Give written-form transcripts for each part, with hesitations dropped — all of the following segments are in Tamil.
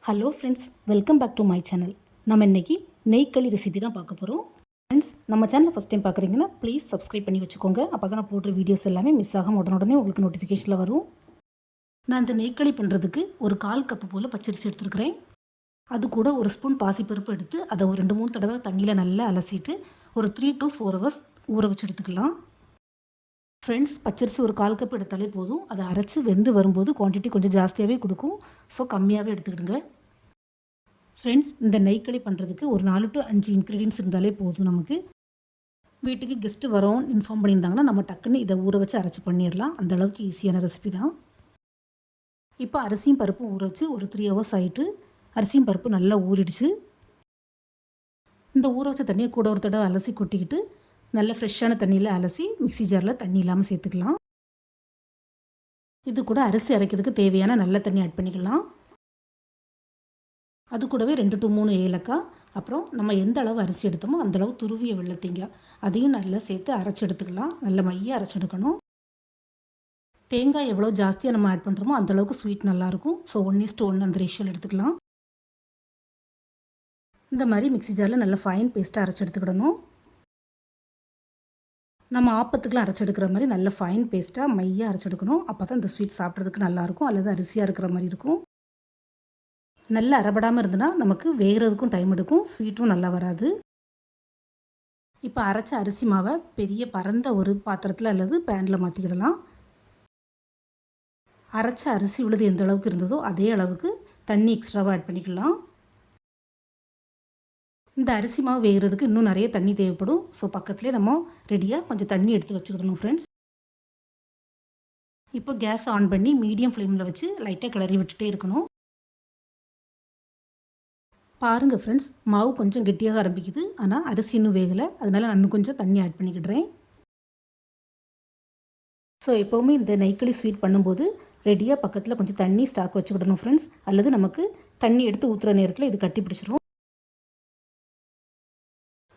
Hello friends, welcome back to my channel. நம்ம இன்றைக்கி நெய்க்களி ரெசிபி தான் பார்க்க போகிறோம். ஃப்ரெண்ட்ஸ், நம்ம சேனலை ஃபஸ்ட் டைம் பார்க்குறீங்கன்னா ப்ளீஸ் சப்ஸ்கிரைப் பண்ணி வச்சுக்கோங்க. அப்போ தான் நான் போடுற வீடியோஸ் எல்லாமே மிஸ் ஆகாமல் உடனே உங்களுக்கு நோட்டிஃபிகேஷனில் வரும். நான் இந்த நெய்க்களி பண்ணுறதுக்கு ஒரு 1/4 கப்பு போல் பச்சரிசி எடுத்துருக்கிறேன். அது கூட ஒரு ஸ்பூன் பாசிப்பருப்பு எடுத்து அதை ஒரு 2-3 தடவை தண்ணியில் நல்லா அலசிட்டு ஒரு 3 to 4 hours ஊற வச்சு எடுத்துக்கலாம். ஃப்ரெண்ட்ஸ், பச்சரிசி ஒரு 1/4 கப் எடுத்தாலே போதும். அதை அரைச்சி வெந்து வரும்போது குவான்டிட்டி கொஞ்சம் ஜாஸ்தியாகவே கொடுக்கும். ஸோ கம்மியாகவே எடுத்துக்கிடுங்க. ஃப்ரெண்ட்ஸ், இந்த நெய்க்களி பண்ணுறதுக்கு ஒரு 4 to 5 இன்க்ரீடியன்ஸ் இருந்தாலே போதும். நமக்கு வீட்டுக்கு கெஸ்ட்டு வரோன்னு இன்ஃபார்ம் பண்ணியிருந்தாங்கன்னா நம்ம டக்குன்னு இதை ஊற வச்சு அரைச்சி பண்ணிடலாம். அந்தளவுக்கு ஈஸியான ரெசிபி தான். இப்போ அரிசியும் பருப்பும் ஊற வச்சு ஒரு 3 hours ஆகிட்டு அரிசியும் பருப்பு நல்லா ஊறிடுச்சு. இந்த ஊற வச்ச தண்ணியை கூட ஒரு தடவை அலசி கொட்டிக்கிட்டு நல்ல ஃப்ரெஷ்ஷான தண்ணியில் அலசி மிக்ஸி ஜாரில் தண்ணி இல்லாமல் சேர்த்துக்கலாம். இது கூட அரிசி அரைக்கிறதுக்கு தேவையான நல்ல தண்ணி ஆட் பண்ணிக்கலாம். அது கூடவே 2 to 3 ஏலக்காய், அப்புறம் நம்ம எந்த அளவு அரிசி எடுத்தோமோ அந்தளவு துருவிய வெள்ளை தேங்காய் அதையும் நல்லா சேர்த்து அரைச்சி எடுத்துக்கலாம். நல்ல மையாக அரைச்சி எடுக்கணும். தேங்காய் எவ்வளோ ஜாஸ்தியாக நம்ம ஆட் பண்ணுறோமோ அந்தளவுக்கு ஸ்வீட் நல்லாயிருக்கும். ஸோ 1:1 அந்த ரேஷியோவில் எடுத்துக்கலாம். இந்த மாதிரி மிக்ஸி ஜாரில் நல்ல ஃபைன் பேஸ்ட்டாக அரைச்சி எடுத்துக்கிடணும். நம்ம ஆப்பத்துக்குலாம் அரைச்சி எடுக்கிற மாதிரி நல்ல ஃபைன் பேஸ்ட்டாக மையாக அரைச்சி எடுக்கணும். அப்போ தான் இந்த ஸ்வீட் சாப்பிட்றதுக்கு நல்லாயிருக்கும். அல்லது அரிசியாக இருக்கிற மாதிரி இருக்கும். நல்லா அரைபடாமல் இருந்ததுன்னா நமக்கு வேகிறதுக்கும் டைம் எடுக்கும், ஸ்வீட்டும் நல்லா வராது. இப்போ அரைச்ச அரிசி மாவை பெரிய பரந்த ஒரு பாத்திரத்தில் அல்லது பேனில் மாற்றிக்கிடலாம். அரைச்ச அரிசி உள்ளது எந்த அளவுக்கு இருந்ததோ அதே அளவுக்கு தண்ணி எக்ஸ்ட்ராவாக ஆட் பண்ணிக்கலாம். இந்த அரிசி மாவு வேகிறதுக்கு இன்னும் நிறைய தண்ணி தேவைப்படும். ஸோ பக்கத்துலேயே நம்ம ரெடியாக கொஞ்சம் தண்ணி எடுத்து வச்சுக்கிடணும். ஃப்ரெண்ட்ஸ், இப்போ கேஸ் ஆன் பண்ணி மீடியம் ஃப்ளேமில் வச்சு லைட்டாக கிளறி விட்டுட்டே இருக்கணும். பாருங்கள் ஃப்ரெண்ட்ஸ், மாவு கொஞ்சம் கெட்டியாக ஆரம்பிக்குது. ஆனால் அரிசி இன்னும் வேகலை. அதனால் நான் இன்னும் கொஞ்சம் தண்ணி ஆட் பண்ணிக்கிடுறேன். ஸோ எப்போவுமே இந்த நெய்க்களி ஸ்வீட் பண்ணும்போது ரெடியாக பக்கத்தில் கொஞ்சம் தண்ணி ஸ்டாக் வச்சுக்கிடணும் ஃப்ரெண்ட்ஸ். அல்லது நமக்கு தண்ணி எடுத்து ஊற்றுற நேரத்தில் இது கட்டி பிடிச்சிரும்.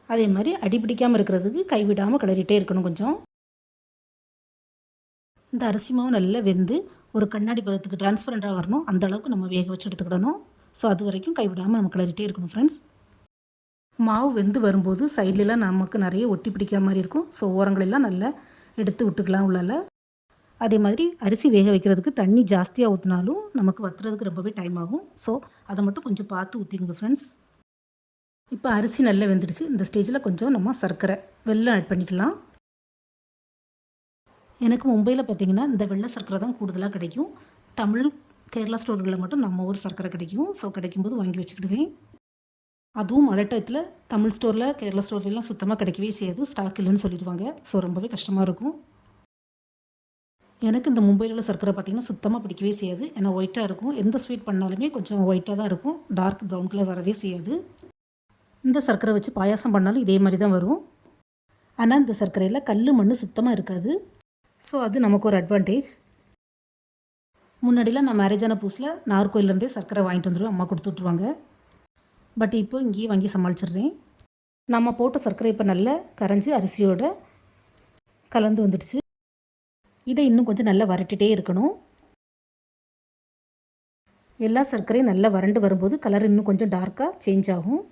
அதே மாதிரி அடிப்பிடிக்காமல் இருக்கிறதுக்கு கைவிடாமல் கிளறிட்டே இருக்கணும். கொஞ்சம் இந்த அரிசி மாவு நல்லா வெந்து ஒரு கண்ணாடி பதத்துக்கு டிரான்ஸ்பரண்ட்டாக வரணும். அந்த அளவுக்கு நம்ம வேக வச்சு எடுத்துக்கிடணும். ஸோ அது வரைக்கும் கைவிடாமல் நம்ம கிளறிட்டே இருக்கணும். ஃப்ரெண்ட்ஸ், மாவு வெந்து வரும்போது சைட்லலாம் நமக்கு நிறைய ஒட்டி பிடிக்கிற மாதிரி இருக்கும். ஸோ ஓரங்களெல்லாம் நல்லா எடுத்து விட்டுக்கலாம் உள்ளால். அதே மாதிரி அரிசி வேக வைக்கிறதுக்கு தண்ணி ஜாஸ்தியாக ஊற்றினாலும் நமக்கு வற்றுறதுக்கு ரொம்பவே டைம் ஆகும். ஸோ அதை மட்டும் கொஞ்சம் பார்த்து ஊற்றிங்க ஃப்ரெண்ட்ஸ். இப்போ அரிசி நல்லா வெந்துடுச்சு. இந்த ஸ்டேஜில் கொஞ்சம் நம்ம சர்க்கரை வெல்லம் ஆட் பண்ணிக்கலாம். எனக்கு மும்பையில் பார்த்திங்கன்னா இந்த வெள்ளை சர்க்கரை தான் கூடுதலாக கிடைக்கும். தமிழ் கேரளா ஸ்டோர்களில் மட்டும் நம்ம ஊர் சர்க்கரை கிடைக்கும். ஸோ கிடைக்கும்போது வாங்கி வச்சுக்கிடுவேன். அதுவும் மழை டயத்தில் தமிழ் ஸ்டோரில் கேரளா ஸ்டோர்லாம் சுத்தமாக கிடைக்கவே செய்யாது. ஸ்டாக் இல்லைன்னு சொல்லிடுவாங்க. ஸோ ரொம்பவே கஷ்டமாக இருக்கும். எனக்கு இந்த மும்பையில் உள்ள சர்க்கரை பார்த்திங்கன்னா சுத்தமாக பிடிக்கவே செய்யாது. ஏன்னா ஒயிட்டாக இருக்கும். எந்த ஸ்வீட் பண்ணாலுமே கொஞ்சம் ஒயிட்டாக தான் இருக்கும். டார்க் ப்ரௌன் கலர் வரவே செய்யாது. இந்த சர்க்கரை வச்சு பாயாசம் பண்ணாலும் இதே மாதிரி தான் வரும். ஆனால் இந்த சர்க்கரையில் கல் மண் சுத்தமாக இருக்காது. ஸோ அது நமக்கு ஒரு அட்வான்டேஜ். முன்னாடிலாம் நான் மேரேஜான புதுசில் நாகர்கோயிலேருந்தே சர்க்கரை வாங்கிட்டு வந்துடுவேன். அம்மா கொடுத்து விட்ருவாங்க. பட் இப்போ இங்கேயே வாங்கி சமாளிச்சிடுறேன். நம்ம போட்ட சர்க்கரை இப்போ நல்லா கரைஞ்சி அரிசியோட கலந்து வந்துடுச்சு. இதை இன்னும் கொஞ்சம் நல்லா வறட்டிகிட்டே இருக்கணும். எல்லா சர்க்கரையும் நல்லா வறண்டு வரும்போது கலர் இன்னும் கொஞ்சம் டார்க்காக சேஞ்ச் ஆகும்.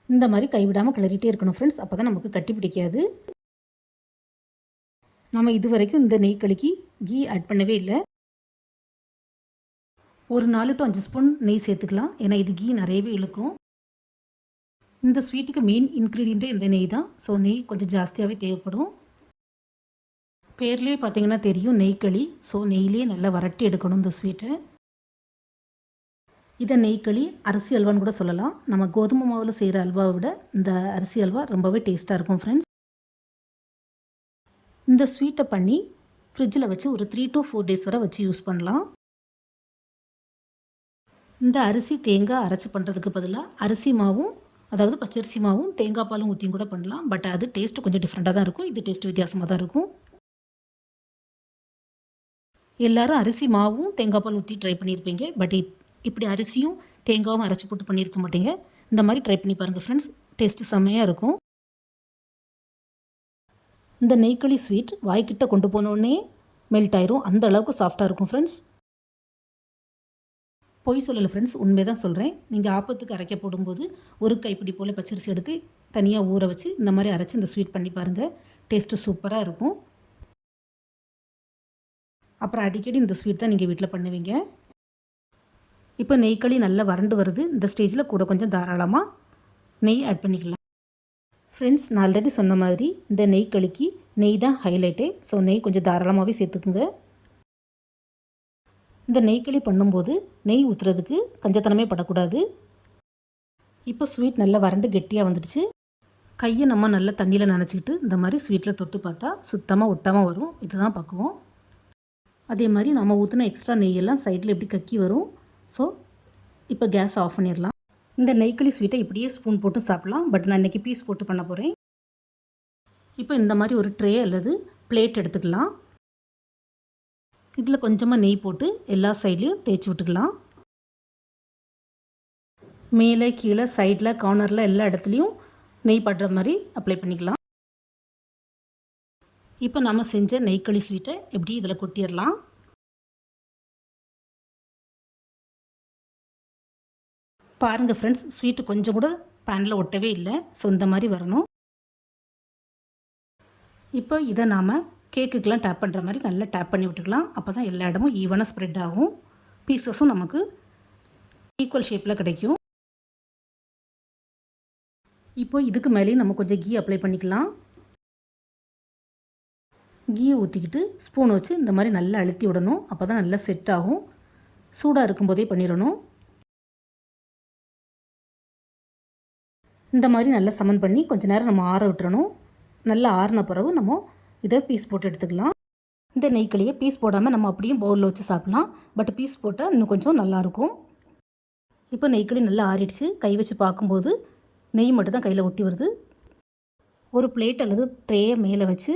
இந்த மாதிரி கைவிடாமல் கிளறிட்டே இருக்கணும் ஃப்ரெண்ட்ஸ். அப்போ தான் நமக்கு கட்டி பிடிக்காது. நம்ம இது வரைக்கும் இந்த நெய்க்களிக்கு கீ ஆட் பண்ணவே இல்லை. ஒரு 4 to 5 ஸ்பூன் நெய் சேர்த்துக்கலாம். ஏன்னா இது கீ நிறையவே இழுக்கும். இந்த ஸ்வீட்டுக்கு மெயின் இன்க்ரீடியண்ட்டே இந்த நெய் தான். ஸோ நெய் கொஞ்சம் ஜாஸ்தியாகவே தேவைப்படும். பேர்லேயே பார்த்தீங்கன்னா தெரியும் நெய்க்களி. ஸோ நெய்லேயே நல்லா வறட்டி எடுக்கணும் இந்த ஸ்வீட்டை. இதை நெய்க்களி அரிசி அல்வான்னு கூட சொல்லலாம். நம்ம கோதுமை மாவில் செய்கிற அல்வாவை விட இந்த அரிசி அல்வா ரொம்பவே டேஸ்ட்டாக இருக்கும் ஃப்ரெண்ட்ஸ். இந்த ஸ்வீட்டை பண்ணி ஃப்ரிட்ஜில் வச்சு ஒரு 3 to 4 days வரை வச்சு யூஸ் பண்ணலாம். இந்த அரிசி தேங்காய் அரைச்சி பண்ணுறதுக்கு பதிலாக அரிசி மாவும் அதாவது பச்சரிசி மாவும் தேங்காய் பாலும் ஊற்றியும் கூட பண்ணலாம். பட் அது டேஸ்ட்டு கொஞ்சம் டிஃப்ரெண்ட்டாக தான் இருக்கும். இது டேஸ்ட்டு வித்தியாசமாக தான் இருக்கும். எல்லோரும் அரிசி மாவும் தேங்காய் பால் ஊற்றி ட்ரை பண்ணியிருப்பீங்க. பட் இப்படி அரிசியும் தேங்காயும் அரைச்சி போட்டு பண்ணியிருக்க மாட்டீங்க. இந்த மாதிரி ட்ரை பண்ணி பாருங்கள் ஃப்ரெண்ட்ஸ். டேஸ்ட்டு செம்மையாக இருக்கும். இந்த நெய்க்களி ஸ்வீட் வாய்க்கிட்ட கொண்டு போனோடனே மெல்ட் ஆயிரும். அந்த அளவுக்கு சாஃப்டாக இருக்கும் ஃப்ரெண்ட்ஸ். பொய் சொல்லலை ஃப்ரெண்ட்ஸ், உண்மையை தான் சொல்கிறேன். நீங்கள் ஆப்பத்துக்கு அரைக்க போடும்போது ஒரு கைப்பிடி போல் பச்சரிசி எடுத்து தனியாக ஊற வச்சு இந்த மாதிரி அரைச்சி இந்த ஸ்வீட் பண்ணி பாருங்கள். டேஸ்ட்டு சூப்பராக இருக்கும். அப்புறம் அடிக்கடி இந்த ஸ்வீட் தான் நீங்கள் வீட்டில் பண்ணுவீங்க. இப்போ நெய்க்களி நல்லா வறண்டு வருது. இந்த ஸ்டேஜில் கூட கொஞ்சம் தாராளமாக நெய் ஆட் பண்ணிக்கலாம். ஃப்ரெண்ட்ஸ், நான் ஆல்ரெடி சொன்ன மாதிரி இந்த நெய்க்களிக்கு நெய் தான் ஹைலைட்டே. ஸோ நெய் கொஞ்சம் தாராளமாகவே சேர்த்துக்குங்க. இந்த நெய்க்களி பண்ணும்போது நெய் ஊற்றுறதுக்கு கஞ்சத்தனமே படக்கூடாது. இப்போ ஸ்வீட் நல்லா வறண்டு கெட்டியாக வந்துடுச்சு. கையை நம்ம நல்லா தண்ணியில் நனைச்சிக்கிட்டு இந்த மாதிரி ஸ்வீட்டில் தொட்டு பார்த்தா சுத்தமாக ஒட்டாமல் வரும். இதுதான் பக்குவம். அதே மாதிரி நம்ம ஊற்றின எக்ஸ்ட்ரா நெய்யெல்லாம் சைடில் எப்படி கக்கி வரும். ஸோ இப்போ கேஸ் ஆஃப் பண்ணிடலாம். இந்த நெய்க்களி ஸ்வீட்டை இப்படியே ஸ்பூன் போட்டு சாப்பிட்லாம். பட் நான் இன்றைக்கி பீஸ் போட்டு பண்ண போகிறேன். இப்போ இந்த மாதிரி ஒரு ட்ரே அல்லது பிளேட் எடுத்துக்கலாம். இதில் கொஞ்சமாக நெய் போட்டு எல்லா சைட்லேயும் தேய்ச்சி விட்டுக்கலாம். மேலே கீழே சைடில் கார்னரில் எல்லா இடத்துலையும் நெய் படுற மாதிரி அப்ளை பண்ணிக்கலாம். இப்போ நம்ம செஞ்ச நெய்க்களி ஸ்வீட்டை எப்படி இதில் கொட்டிடலாம். பாருங்கள் ஃப்ரெண்ட்ஸ், ஸ்வீட்டு கொஞ்சம் கூட பேனில் ஒட்டவே இல்லை. ஸோ இந்த மாதிரி வரணும். இப்போ இதை நாம் கேக்குக்கெலாம் டேப் பண்ணுற மாதிரி நல்லா டேப் பண்ணி விட்டுக்கலாம். அப்போ தான் எல்லா இடமும் ஈவனாக ஸ்ப்ரெட் ஆகும். பீசஸும் நமக்கு ஈக்குவல் ஷேப்பில் கிடைக்கும். இப்போ இதுக்கு மேலேயும் நம்ம கொஞ்சம் கீ அப்ளை பண்ணிக்கலாம். கீயை ஊற்றிக்கிட்டு ஸ்பூனை வச்சு இந்த மாதிரி நல்லா அழுத்தி விடணும். அப்போ தான் நல்லா செட் ஆகும். சூடாக இருக்கும்போதே பண்ணிடணும். இந்த மாதிரி நல்லா சமன் பண்ணி கொஞ்சம் நேரம் நம்ம ஆற விட்டுறணும். நல்லா ஆறின பிறகு நம்ம இதை பீஸ் போட்டு எடுத்துக்கலாம். இந்த நெய்க்களியை பீஸ் போடாமல் நம்ம அப்படியும் பவுலில் வச்சு சாப்பிட்லாம். பட் பீஸ் போட்டால் இன்னும் கொஞ்சம் நல்லாயிருக்கும். இப்போ நெய்க்களி நல்லா ஆறிடுச்சு. கை வச்சு பார்க்கும்போது நெய் மட்டும் தான் கையில் ஒட்டி வருது. ஒரு பிளேட் அல்லது ட்ரேயை மேலே வச்சு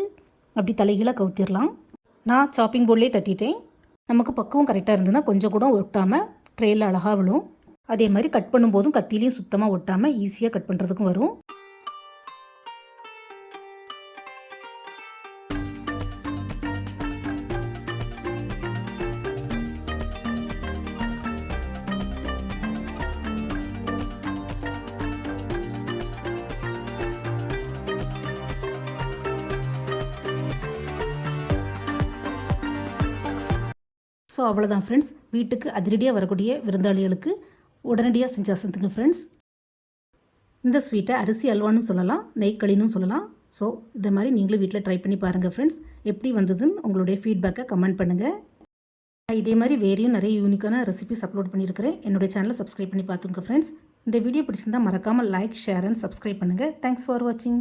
அப்படி தலைகீழாக கவுத்திடலாம். நான் சாப்பிங் போர்ட்லேயே தட்டிட்டேன். நமக்கு பக்குவம் கரெக்டாக இருந்ததுன்னா கொஞ்சம் கூட ஒட்டாமல் ட்ரேயில் அழகாக விழும். அதே மாதிரி கட் பண்ணும்போதும் கத்திலையும் சுத்தமாக ஒட்டாமல் ஈஸியாக கட் பண்ணுறதுக்கும் வரும். ஸோ அவ்வளோதான் ஃப்ரெண்ட்ஸ். வீட்டுக்கு அதிரடியாக வரக்கூடிய விருந்தாளிகளுக்கு உடனடியாக செஞ்சு அசந்துங்க ஃப்ரெண்ட்ஸ். இந்த ஸ்வீட்டை அரிசி அல்வான்னு சொல்லலாம், நெய்க்களின்னு சொல்லலாம். ஸோ இந்த மாதிரி நீங்களும் வீட்டில் ட்ரை பண்ணி பாருங்கள் ஃப்ரெண்ட்ஸ். எப்படி வந்ததுன்னு உங்களுடைய ஃபீட்பேக்கை கமெண்ட் பண்ணுங்கள். இதே மாதிரி வேறையும் நிறைய யூனிக்கான ரெசிபிஸ் அப்லோட் பண்ணியிருக்கிறேன். என்னுடைய சேனலை சப்ஸ்கிரைப் பண்ணி பார்த்துங்க ஃப்ரெண்ட்ஸ். இந்த வீடியோ பிடிச்சிருந்தால் மறக்காமல் லைக், ஷேர் அண்ட் சப்ஸ்கிரைப் பண்ணுங்கள். தேங்க்ஸ் ஃபார் வாட்சிங்.